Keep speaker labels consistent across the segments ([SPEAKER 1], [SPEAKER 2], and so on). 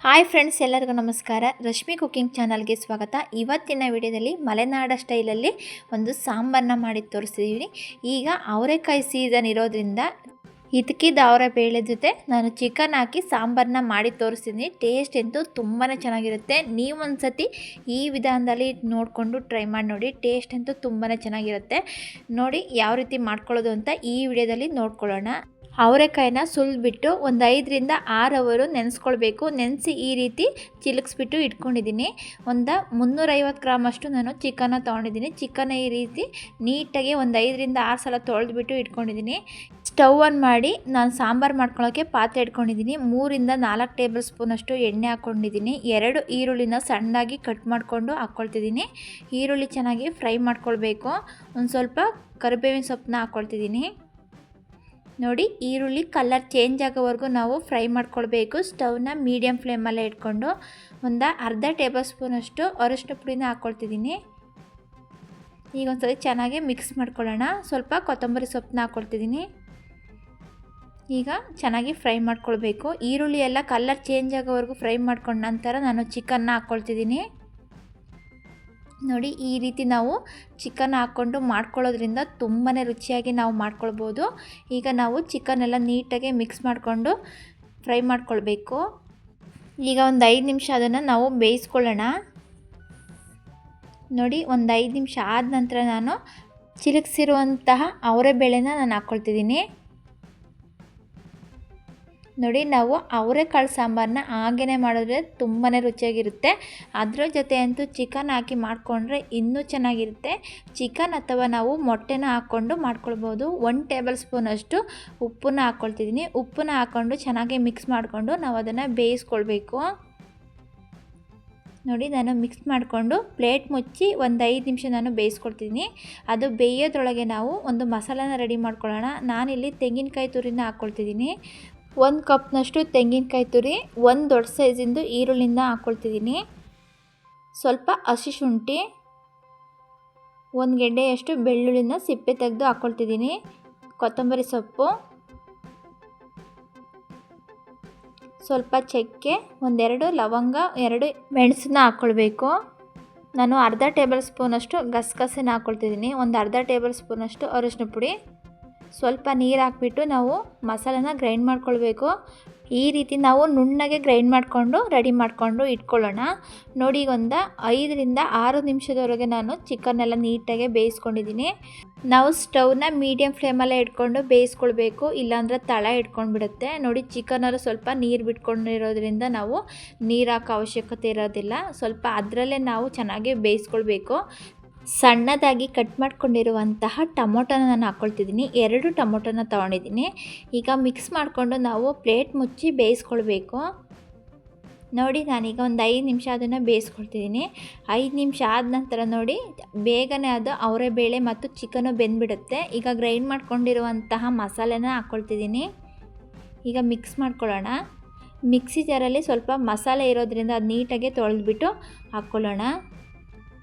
[SPEAKER 1] Hi friends, ಎಲ್ಲರಿಗೂ ನಮಸ್ಕಾರ. Rashmi cooking ಚಾನಲ್ಗೆ ಸ್ವಾಗತ. ಇವತ್ತಿನ ವಿಡಿಯೋದಲ್ಲಿ ಮಲೆನಾಡ ಸ್ಟೈಲಲ್ಲಿ ಒಂದು ಸಾಂಬಾರನ್ನ ಮಾಡಿ ತೋರಿಸ್ತಿದ್ದೀನಿ. ಈಗ ಅವರೆಕಾಯಿ ಸೀಸನ್ ಇರೋದ್ರಿಂದ ಇದಕ್ಕಿದ್ದ ಅವರೆ ಬೇಳೆ ಜೊತೆ ನಾನು ಚಿಕನ್ ಹಾಕಿ ಸಾಂಬಾರನ್ನ ಮಾಡಿ ತೋರಿಸ್ತೀನಿ. ಟೇಸ್ಟ್ ಅಂತೂ ತುಂಬಾ ಚೆನ್ನಾಗಿರುತ್ತೆ. ನೀವು ಒಂದ್ಸತಿ ಈ ವಿಧಾನದಲ್ಲಿ ನೋಡಿಕೊಂಡು ಟ್ರೈ ಮಾಡಿ ನೋಡಿ. ಟೇಸ್ಟ್ ಅಂತೂ ತುಂಬಾ ಚೆನ್ನಾಗಿರುತ್ತೆ. ನೋಡಿ ಯಾವ ರೀತಿ ಮಾಡ್ಕೊಳ್ಳೋದು ಅಂತ ಈ ವಿಡಿಯೋದಲ್ಲಿ ನೋಡ್ಕೊಳ್ಳೋಣ. ಅವರೆಕಾಯಿನ ಸುಲಿದ್ಬಿಟ್ಟು ಒಂದು 5ರಿಂದ 6 ಅವರು ನೆನೆಸ್ಕೊಳ್ಬೇಕು. ನೆನೆಸಿ ಈ ರೀತಿ ಚಿಲುಕಿಸ್ಬಿಟ್ಟು ಇಟ್ಕೊಂಡಿದ್ದೀನಿ. ಒಂದು 350 ಗ್ರಾಮ್ ಅಷ್ಟು ನಾನು ಚಿಕನ್ನ ತೊಗೊಂಡಿದ್ದೀನಿ. ಚಿಕನ್ನ ಈ ರೀತಿ ನೀಟಾಗಿ ಒಂದು 5ರಿಂದ 6 ಸಲ ತೊಳೆದ್ಬಿಟ್ಟು ಇಟ್ಕೊಂಡಿದ್ದೀನಿ. ಸ್ಟವ್ ಆನ್ ಮಾಡಿ ನಾನು ಸಾಂಬಾರು ಮಾಡ್ಕೊಳ್ಳೋಕ್ಕೆ ಪಾತ್ರೆ ಇಟ್ಕೊಂಡಿದ್ದೀನಿ. 3ರಿಂದ 4 ಟೇಬಲ್ ಸ್ಪೂನ್ ಅಷ್ಟು ಎಣ್ಣೆ ಹಾಕ್ಕೊಂಡಿದ್ದೀನಿ. 2 ಈರುಳ್ಳಿನ ಸಣ್ಣದಾಗಿ ಕಟ್ ಮಾಡಿಕೊಂಡು ಹಾಕ್ಕೊಳ್ತಿದ್ದೀನಿ. ಈರುಳ್ಳಿ ಚೆನ್ನಾಗಿ ಫ್ರೈ ಮಾಡ್ಕೊಳ್ಬೇಕು. ಒಂದು ಸ್ವಲ್ಪ ಕರಿಬೇವಿನ ಸೊಪ್ಪನ್ನ ಹಾಕ್ಕೊಳ್ತಿದ್ದೀನಿ. ನೋಡಿ, ಈರುಳ್ಳಿ ಕಲರ್ ಚೇಂಜ್ ಆಗೋವರೆಗೂ ನಾವು ಫ್ರೈ ಮಾಡ್ಕೊಳ್ಬೇಕು. ಸ್ಟವ್ನ ಮೀಡಿಯಮ್ ಫ್ಲೇಮಲ್ಲೇ ಇಟ್ಕೊಂಡು ಒಂದು ಅರ್ಧ ಟೇಬಲ್ ಸ್ಪೂನಷ್ಟು ಅರಿಶಿನ ಪುಡಿನ ಹಾಕ್ಕೊಳ್ತಿದ್ದೀನಿ. ಈಗ ಒಂದ್ಸಲ ಚೆನ್ನಾಗಿ ಮಿಕ್ಸ್ ಮಾಡ್ಕೊಳ್ಳೋಣ. ಸ್ವಲ್ಪ ಕೊತ್ತಂಬರಿ ಸೊಪ್ಪನ್ನ ಹಾಕ್ಕೊಳ್ತಿದ್ದೀನಿ. ಈಗ ಚೆನ್ನಾಗಿ ಫ್ರೈ ಮಾಡ್ಕೊಳ್ಬೇಕು. ಈರುಳ್ಳಿ ಎಲ್ಲ ಕಲರ್ ಚೇಂಜ್ ಆಗೋವರೆಗೂ ಫ್ರೈ ಮಾಡ್ಕೊಂಡ ನಂತರ ನಾನು ಚಿಕನ್ನ ಹಾಕ್ಕೊಳ್ತಿದ್ದೀನಿ. ನೋಡಿ, ಈ ರೀತಿ ನಾವು ಚಿಕನ್ ಹಾಕ್ಕೊಂಡು ಮಾಡ್ಕೊಳ್ಳೋದ್ರಿಂದ ತುಂಬಾ ರುಚಿಯಾಗಿ ನಾವು ಮಾಡ್ಕೊಳ್ಬೋದು. ಈಗ ನಾವು ಚಿಕನ್ ಎಲ್ಲ ನೀಟಾಗಿ ಮಿಕ್ಸ್ ಮಾಡಿಕೊಂಡು ಫ್ರೈ ಮಾಡ್ಕೊಳ್ಬೇಕು. ಈಗ ಒಂದು 5 ನಿಮಿಷ ಅದನ್ನು ನಾವು ಬೇಯಿಸ್ಕೊಳ್ಳೋಣ. ನೋಡಿ, ಒಂದು 5 ನಿಮಿಷ ಆದ ನಂತರ ನಾನು ಚಿಲುಕಿಸಿರುವಂತಹ ಅವರೆಬೇಳೆನ ನಾನು ಹಾಕ್ಕೊಳ್ತಿದ್ದೀನಿ. ನೋಡಿ, ನಾವು ಅವರೆಕಾಳು ಸಾಂಬಾರನ್ನ ಹಾಗೇ ಮಾಡಿದ್ರೆ ತುಂಬಾ ರುಚಿಯಾಗಿರುತ್ತೆ. ಅದರ ಜೊತೆ ಅಂತೂ ಚಿಕನ್ ಹಾಕಿ ಮಾಡಿಕೊಂಡ್ರೆ ಇನ್ನೂ ಚೆನ್ನಾಗಿರುತ್ತೆ. ಚಿಕನ್ ಅಥವಾ ನಾವು ಮೊಟ್ಟೆನ ಹಾಕ್ಕೊಂಡು ಮಾಡ್ಕೊಳ್ಬೋದು. 1 ಟೇಬಲ್ ಸ್ಪೂನ್ ಅಷ್ಟು ಉಪ್ಪನ್ನ ಹಾಕ್ಕೊಳ್ತಿದ್ದೀನಿ. ಉಪ್ಪನ್ನ ಹಾಕ್ಕೊಂಡು ಚೆನ್ನಾಗಿ ಮಿಕ್ಸ್ ಮಾಡಿಕೊಂಡು ನಾವು ಅದನ್ನು ಬೇಯಿಸ್ಕೊಳ್ಬೇಕು. ನೋಡಿ, ನಾನು ಮಿಕ್ಸ್ ಮಾಡಿಕೊಂಡು ಪ್ಲೇಟ್ ಮುಚ್ಚಿ ಒಂದು 5 ನಿಮಿಷ ನಾನು ಬೇಯಿಸ್ಕೊಳ್ತೀನಿ. ಅದು ಬೇಯೋದ್ರೊಳಗೆ ನಾವು ಒಂದು ಮಸಾಲಾನ ರೆಡಿ ಮಾಡ್ಕೊಳ್ಳೋಣ. ನಾನಿಲ್ಲಿ ತೆಂಗಿನಕಾಯಿ ತುರಿನ ಹಾಕ್ಕೊಳ್ತಿದ್ದೀನಿ. 1 ಕಪ್ನಷ್ಟು ತೆಂಗಿನಕಾಯಿ ತುರಿ, 1 ದೊಡ್ಡ ಸೈಜಿಂದು ಈರುಳ್ಳಿನ ಹಾಕ್ಕೊಳ್ತಿದ್ದೀನಿ. ಸ್ವಲ್ಪ ಹಸಿ ಶುಂಠಿ, 1 ಗೆಡ್ಡೆಯಷ್ಟು ಬೆಳ್ಳುಳ್ಳಿನ ಸಿಪ್ಪೆ ತೆಗೆದು ಹಾಕ್ಕೊಳ್ತಿದ್ದೀನಿ. ಕೊತ್ತಂಬರಿ ಸೊಪ್ಪು, ಸ್ವಲ್ಪ ಚಕ್ಕೆ, 1-2 ಲವಂಗ, 2 ಮೆಣಸನ್ನ ಹಾಕ್ಕೊಳ್ಬೇಕು. ನಾನು ಅರ್ಧ ಟೇಬಲ್ ಸ್ಪೂನಷ್ಟು ಗಸಗಸೆನ ಹಾಕ್ಕೊಳ್ತಿದ್ದೀನಿ. ಒಂದು ಅರ್ಧ ಟೇಬಲ್ ಸ್ಪೂನಷ್ಟು ಅರಿಶಿನ ಪುಡಿ, ಸ್ವಲ್ಪ ನೀರು ಹಾಕ್ಬಿಟ್ಟು ನಾವು ಮಸಾಲಾನ ಗ್ರೈಂಡ್ ಮಾಡ್ಕೊಳ್ಬೇಕು. ಈ ರೀತಿ ನಾವು ನುಣ್ಣಗೆ ಗ್ರೈಂಡ್ ಮಾಡಿಕೊಂಡು ರೆಡಿ ಮಾಡಿಕೊಂಡು ಇಟ್ಕೊಳ್ಳೋಣ. ನೋಡಿ, ಈಗ ಒಂದು 5ರಿಂದ 6 ನಿಮಿಷದವರೆಗೆ ನಾನು ಚಿಕನ್ನೆಲ್ಲ ನೀಟಾಗಿ ಬೇಯಿಸ್ಕೊಂಡಿದ್ದೀನಿ. ನಾವು ಸ್ಟವ್ನ ಮೀಡಿಯಮ್ ಫ್ಲೇಮಲ್ಲೇ ಇಟ್ಕೊಂಡು ಬೇಯಿಸ್ಕೊಳ್ಬೇಕು, ಇಲ್ಲಾಂದರೆ ತಳ ಇಟ್ಕೊಂಡ್ಬಿಡುತ್ತೆ. ನೋಡಿ, ಚಿಕನಲ್ಲಿ ಸ್ವಲ್ಪ ನೀರು ಬಿಟ್ಕೊಂಡಿರೋದ್ರಿಂದ ನಾವು ನೀರು ಹಾಕೋ ಅವಶ್ಯಕತೆ ಇರೋದಿಲ್ಲ. ಸ್ವಲ್ಪ ಅದರಲ್ಲೇ ನಾವು ಚೆನ್ನಾಗಿ ಬೇಯಿಸ್ಕೊಳ್ಬೇಕು. ಸಣ್ಣದಾಗಿ ಕಟ್ ಮಾಡ್ಕೊಂಡಿರುವಂತಹ ಟೊಮೊಟೊನ ನಾನು ಹಾಕ್ಕೊಳ್ತಿದ್ದೀನಿ. 2 ಟೊಮೊಟೊನ ತೊಗೊಂಡಿದ್ದೀನಿ. ಈಗ ಮಿಕ್ಸ್ ಮಾಡಿಕೊಂಡು ನಾವು ಪ್ಲೇಟ್ ಮುಚ್ಚಿ ಬೇಯಿಸ್ಕೊಳ್ಬೇಕು. ನೋಡಿ, ನಾನೀಗ ಒಂದು 5 ನಿಮಿಷ ಅದನ್ನು ಬೇಯಿಸ್ಕೊಳ್ತಿದ್ದೀನಿ. 5 ನಿಮಿಷ ಆದ ನಂತರ ನೋಡಿ, ಬೇಗನೆ ಅದು ಅವರೆಬೇಳೆ ಮತ್ತು ಚಿಕನ್ನು ಬೆಂದ್ಬಿಡುತ್ತೆ. ಈಗ ಗ್ರೈಂಡ್ ಮಾಡ್ಕೊಂಡಿರುವಂತಹ ಮಸಾಲೆನ ಹಾಕ್ಕೊಳ್ತಿದ್ದೀನಿ. ಈಗ ಮಿಕ್ಸ್ ಮಾಡ್ಕೊಳ್ಳೋಣ. ಮಿಕ್ಸಿ ಜಾರಲ್ಲಿ ಸ್ವಲ್ಪ ಮಸಾಲೆ ಇರೋದ್ರಿಂದ ಅದು ನೀಟಾಗಿ ತೊಳೆದ್ಬಿಟ್ಟು ಹಾಕ್ಕೊಳ್ಳೋಣ.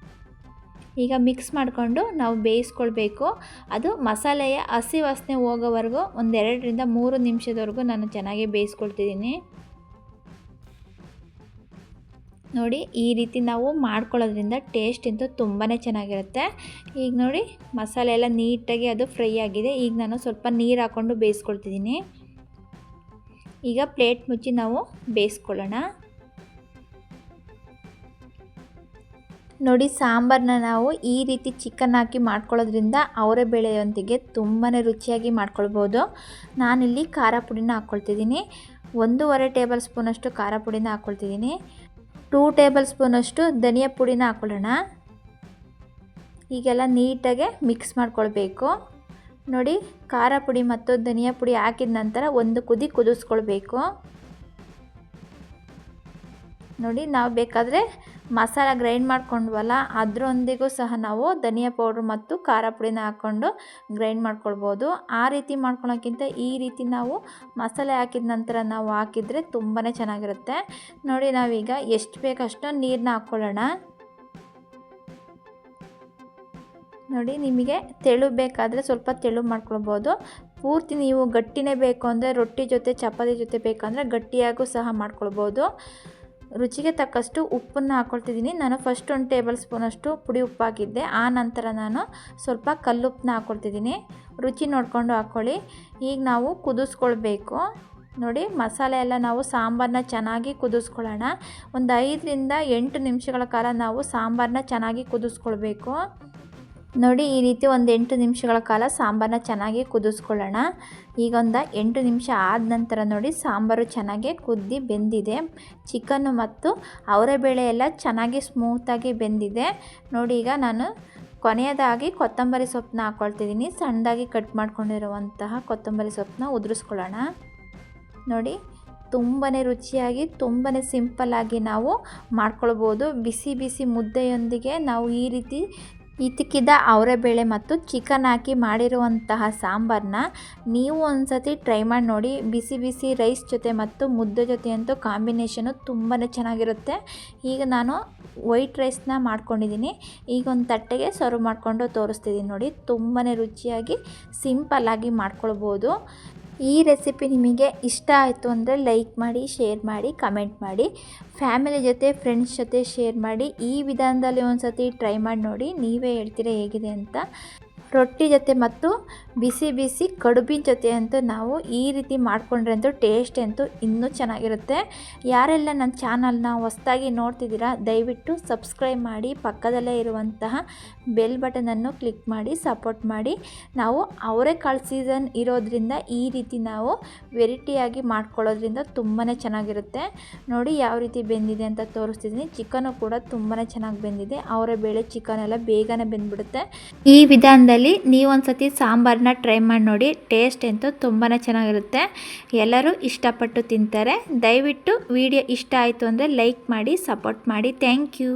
[SPEAKER 1] ಈಗ ಮಿಕ್ಸ್ ಮಾಡಿಕೊಂಡು ನಾವು ಬೇಯಿಸ್ಕೊಳ್ಬೇಕು. ಅದು ಮಸಾಲೆಯ ಹಸಿ ವಾಸನೆ ಹೋಗೋವರೆಗೂ ಒಂದು 2ರಿಂದ 3 ನಿಮಿಷದವರೆಗೂ ನಾನು ಚೆನ್ನಾಗಿ ಬೇಯಿಸ್ಕೊಳ್ತಿದ್ದೀನಿ. ನೋಡಿ, ಈ ರೀತಿ ನಾವು ಮಾಡ್ಕೊಳ್ಳೋದ್ರಿಂದ ಟೇಸ್ಟ್ ಅಂತೂ ತುಂಬಾ ಚೆನ್ನಾಗಿರುತ್ತೆ. ಈಗ ನೋಡಿ, ಮಸಾಲೆ ಎಲ್ಲ ನೀಟಾಗಿ ಅದು ಫ್ರೈ ಆಗಿದೆ. ಈಗ ನಾನು ಸ್ವಲ್ಪ ನೀರು ಹಾಕ್ಕೊಂಡು ಬೇಯಿಸ್ಕೊಳ್ತಿದ್ದೀನಿ. ಈಗ ಪ್ಲೇಟ್ ಮುಚ್ಚಿ ನಾವು ಬೇಯಿಸ್ಕೊಳ್ಳೋಣ. ನೋಡಿ, ಸಾಂಬಾರನ್ನ ನಾವು ಈ ರೀತಿ ಚಿಕನ್ ಹಾಕಿ ಮಾಡ್ಕೊಳ್ಳೋದ್ರಿಂದ ಅವರೆಬೇಳೆಯೊಂದಿಗೆ ತುಂಬಾ ರುಚಿಯಾಗಿ ಮಾಡ್ಕೊಳ್ಬೋದು. ನಾನಿಲ್ಲಿ ಖಾರ ಪುಡಿನ ಹಾಕ್ಕೊಳ್ತಿದ್ದೀನಿ. 1.5 ಟೇಬಲ್ ಸ್ಪೂನಷ್ಟು ಖಾರ ಪುಡಿನ ಹಾಕ್ಕೊಳ್ತಿದ್ದೀನಿ. 2 ಟೇಬಲ್ ಸ್ಪೂನಷ್ಟು ಧನಿಯಾ ಪುಡಿನ ಹಾಕ್ಕೊಳ್ಳೋಣ. ಈಗೆಲ್ಲ ನೀಟಾಗಿ ಮಿಕ್ಸ್ ಮಾಡ್ಕೊಳ್ಬೇಕು. ನೋಡಿ, ಖಾರ ಪುಡಿ ಮತ್ತು ಧನಿಯಾ ಪುಡಿ ಹಾಕಿದ ನಂತರ ಒಂದು ಕುದಿ ಕುದಿಸ್ಕೊಳ್ಬೇಕು. ನೋಡಿ, ನಾವು ಬೇಕಾದರೆ ಮಸಾಲ ಗ್ರೈಂಡ್ ಮಾಡ್ಕೊಂಡ್ವಲ್ಲ ಅದರೊಂದಿಗೂ ಸಹ ನಾವು ಧನಿಯಾ ಪೌಡ್ರ್ ಮತ್ತು ಖಾರ ಪುಡಿನ ಹಾಕ್ಕೊಂಡು ಗ್ರೈಂಡ್ ಮಾಡ್ಕೊಳ್ಬೋದು. ಆ ರೀತಿ ಮಾಡ್ಕೊಳೋಕ್ಕಿಂತ ಈ ರೀತಿ ನಾವು ಮಸಾಲೆ ಹಾಕಿದ ನಂತರ ನಾವು ಹಾಕಿದರೆ ತುಂಬಾ ಚೆನ್ನಾಗಿರುತ್ತೆ. ನೋಡಿ, ನಾವೀಗ ಎಷ್ಟು ಬೇಕಷ್ಟು ನೀರನ್ನ ಹಾಕ್ಕೊಳ್ಳೋಣ. ನೋಡಿ, ನಿಮಗೆ ತೆಳು ಬೇಕಾದರೆ ಸ್ವಲ್ಪ ತೆಳು ಮಾಡ್ಕೊಳ್ಬೋದು. ಪೂರ್ತಿ ನೀವು ಗಟ್ಟಿನೇ ಬೇಕು ಅಂದರೆ ರೊಟ್ಟಿ ಜೊತೆ ಚಪಾತಿ ಜೊತೆ ಬೇಕಂದರೆ ಗಟ್ಟಿಯಾಗೂ ಸಹ ಮಾಡ್ಕೊಳ್ಬೋದು. ರುಚಿಗೆ ತಕ್ಕಷ್ಟು ಉಪ್ಪನ್ನು ಹಾಕ್ಕೊಳ್ತಿದ್ದೀನಿ. ನಾನು ಫಸ್ಟ್ 1 ಟೇಬಲ್ ಸ್ಪೂನಷ್ಟು ಪುಡಿ ಉಪ್ಪು ಹಾಕಿದ್ದೆ. ಆ ನಂತರ ನಾನು ಸ್ವಲ್ಪ ಕಲ್ಲುಪ್ಪನ್ನ ಹಾಕ್ಕೊಳ್ತಿದ್ದೀನಿ. ರುಚಿ ನೋಡಿಕೊಂಡು ಹಾಕ್ಕೊಳ್ಳಿ. ಈಗ ನಾವು ಕುದಿಸ್ಕೊಳ್ಬೇಕು. ನೋಡಿ, ಮಸಾಲೆ ಎಲ್ಲ ನಾವು ಸಾಂಬಾರನ್ನ ಚೆನ್ನಾಗಿ ಕುದಿಸ್ಕೊಳ್ಳೋಣ. ಒಂದು 5 ರಿಂದ 8 ನಿಮಿಷಗಳ ಕಾಲ ನಾವು ಸಾಂಬಾರನ್ನ ಚೆನ್ನಾಗಿ ಕುದಿಸ್ಕೊಳ್ಬೇಕು. ನೋಡಿ, ಈ ರೀತಿ ಒಂದು 8 ನಿಮಿಷಗಳ ಕಾಲ ಸಾಂಬಾರನ್ನ ಚೆನ್ನಾಗಿ ಕುದಿಸ್ಕೊಳ್ಳೋಣ. ಈಗ ಒಂದು 8 ನಿಮಿಷ ಆದ ನಂತರ ನೋಡಿ, ಸಾಂಬಾರು ಚೆನ್ನಾಗಿ ಕುದ್ದು ಬೆಂದಿದೆ. ಚಿಕನ್ನು ಮತ್ತು ಅವರೆಬೇಳೆ ಎಲ್ಲ ಚೆನ್ನಾಗಿ ಸ್ಮೂತಾಗಿ ಬೆಂದಿದೆ. ನೋಡಿ, ಈಗ ನಾನು ಕೊನೆಯದಾಗಿ ಕೊತ್ತಂಬರಿ ಸೊಪ್ಪನ್ನ ಹಾಕ್ಕೊಳ್ತಿದ್ದೀನಿ. ಸಣ್ಣದಾಗಿ ಕಟ್ ಮಾಡ್ಕೊಂಡಿರುವಂತಹ ಕೊತ್ತಂಬರಿ ಸೊಪ್ಪನ್ನ ಉದುರಿಸ್ಕೊಳ್ಳೋಣ. ನೋಡಿ, ತುಂಬಾ ರುಚಿಯಾಗಿ ತುಂಬಾ ಸಿಂಪಲ್ಲಾಗಿ ನಾವು ಮಾಡ್ಕೊಳ್ಬೋದು. ಬಿಸಿ ಬಿಸಿ ಮುದ್ದೆಯೊಂದಿಗೆ ನಾವು ಈ ರೀತಿ ಇತಿಕಿದ ಅವರೆಬೇಳೆ ಮತ್ತು ಚಿಕನ್ ಹಾಕಿ ಮಾಡಿರುವಂತಹ ಸಾಂಬಾರನ್ನ ನೀವು ಒಂದು ಸತಿ ಟ್ರೈ ಮಾಡಿ ನೋಡಿ. ಬಿಸಿ ಬಿಸಿ ರೈಸ್ ಜೊತೆ ಮತ್ತು ಮುದ್ದೆ ಜೊತೆ ಅಂತೂ ಕಾಂಬಿನೇಷನು ತುಂಬಾ ಚೆನ್ನಾಗಿರುತ್ತೆ. ಈಗ ನಾನು ವೈಟ್ ರೈಸ್ನ ಮಾಡ್ಕೊಂಡಿದ್ದೀನಿ. ಈಗ ಒಂದು ತಟ್ಟೆಗೆ ಸರ್ವ್ ಮಾಡಿಕೊಂಡು ತೋರಿಸ್ತಿದ್ದೀನಿ. ನೋಡಿ, ತುಂಬಾ ರುಚಿಯಾಗಿ ಸಿಂಪಲ್ಲಾಗಿ ಮಾಡ್ಕೊಳ್ಬೋದು. ಈ ರೆಸಿಪಿ ನಿಮಗೆ ಇಷ್ಟ ಆಯಿತು ಅಂದರೆ ಲೈಕ್ ಮಾಡಿ, ಶೇರ್ ಮಾಡಿ, ಕಮೆಂಟ್ ಮಾಡಿ. ಫ್ಯಾಮಿಲಿ ಜೊತೆ, ಫ್ರೆಂಡ್ಸ್ ಜೊತೆ ಶೇರ್ ಮಾಡಿ. ಈ ವಿಧಾನದಲ್ಲಿ ಒಂದು ಸತಿ ಟ್ರೈ ಮಾಡಿ ನೋಡಿ, ನೀವೇ ಹೇಳ್ತೀರಾ ಹೇಗಿದೆ ಅಂತ. ರೊಟ್ಟಿ ಜೊತೆ ಮತ್ತು ಬಿಸಿ ಬಿಸಿ ಕಡುಬಿನ ಜೊತೆ ಅಂತೂ ನಾವು ಈ ರೀತಿ ಮಾಡಿಕೊಂಡ್ರೆ ಅಂತೂ ಟೇಸ್ಟ್ ಅಂತೂ ಇನ್ನೂ ಚೆನ್ನಾಗಿರುತ್ತೆ. ಯಾರೆಲ್ಲ ನನ್ನ ಚಾನಲ್ನ ಹೊಸದಾಗಿ ನೋಡ್ತಿದ್ದೀರಾ ದಯವಿಟ್ಟು ಸಬ್ಸ್ಕ್ರೈಬ್ ಮಾಡಿ, ಪಕ್ಕದಲ್ಲೇ ಇರುವಂತಹ ಬೆಲ್ ಬಟನನ್ನು ಕ್ಲಿಕ್ ಮಾಡಿ ಸಪೋರ್ಟ್ ಮಾಡಿ. ನಾವು ಅವರೆಕಾಳು ಸೀಸನ್ ಇರೋದ್ರಿಂದ ಈ ರೀತಿ ನಾವು ವೆರೈಟಿಯಾಗಿ ಮಾಡ್ಕೊಳ್ಳೋದ್ರಿಂದ ತುಂಬಾ ಚೆನ್ನಾಗಿರುತ್ತೆ. ನೋಡಿ ಯಾವ ರೀತಿ ಬೆಂದಿದೆ ಅಂತ ತೋರಿಸ್ತಿದ್ದೀನಿ. ಚಿಕನ್ನು ಕೂಡ ತುಂಬಾ ಚೆನ್ನಾಗಿ ಬೆಂದಿದೆ. ಅವರೆಬೇಳೆ ಚಿಕನ್ ಎಲ್ಲ ಬೇಗನೆ ಬೆಂದ್ಬಿಡುತ್ತೆ. ಈ ವಿಧಾನದಲ್ಲಿ ನೀವೊಂದು ಸತಿ ಸಾಂಬಾರನ್ನ ಟ್ರೈ ಮಾಡಿ ನೋಡಿ. ಟೇಸ್ಟ್ ಅಂತೂ ತುಂಬಾ ಚೆನ್ನಾಗಿರುತ್ತೆ. ಎಲ್ಲರೂ ಇಷ್ಟಪಟ್ಟು ತಿಂತಾರೆ. ದಯವಿಟ್ಟು ವಿಡಿಯೋ ಇಷ್ಟ ಆಯಿತು ಅಂದರೆ ಲೈಕ್ ಮಾಡಿ, ಸಪೋರ್ಟ್ ಮಾಡಿ. Thank you.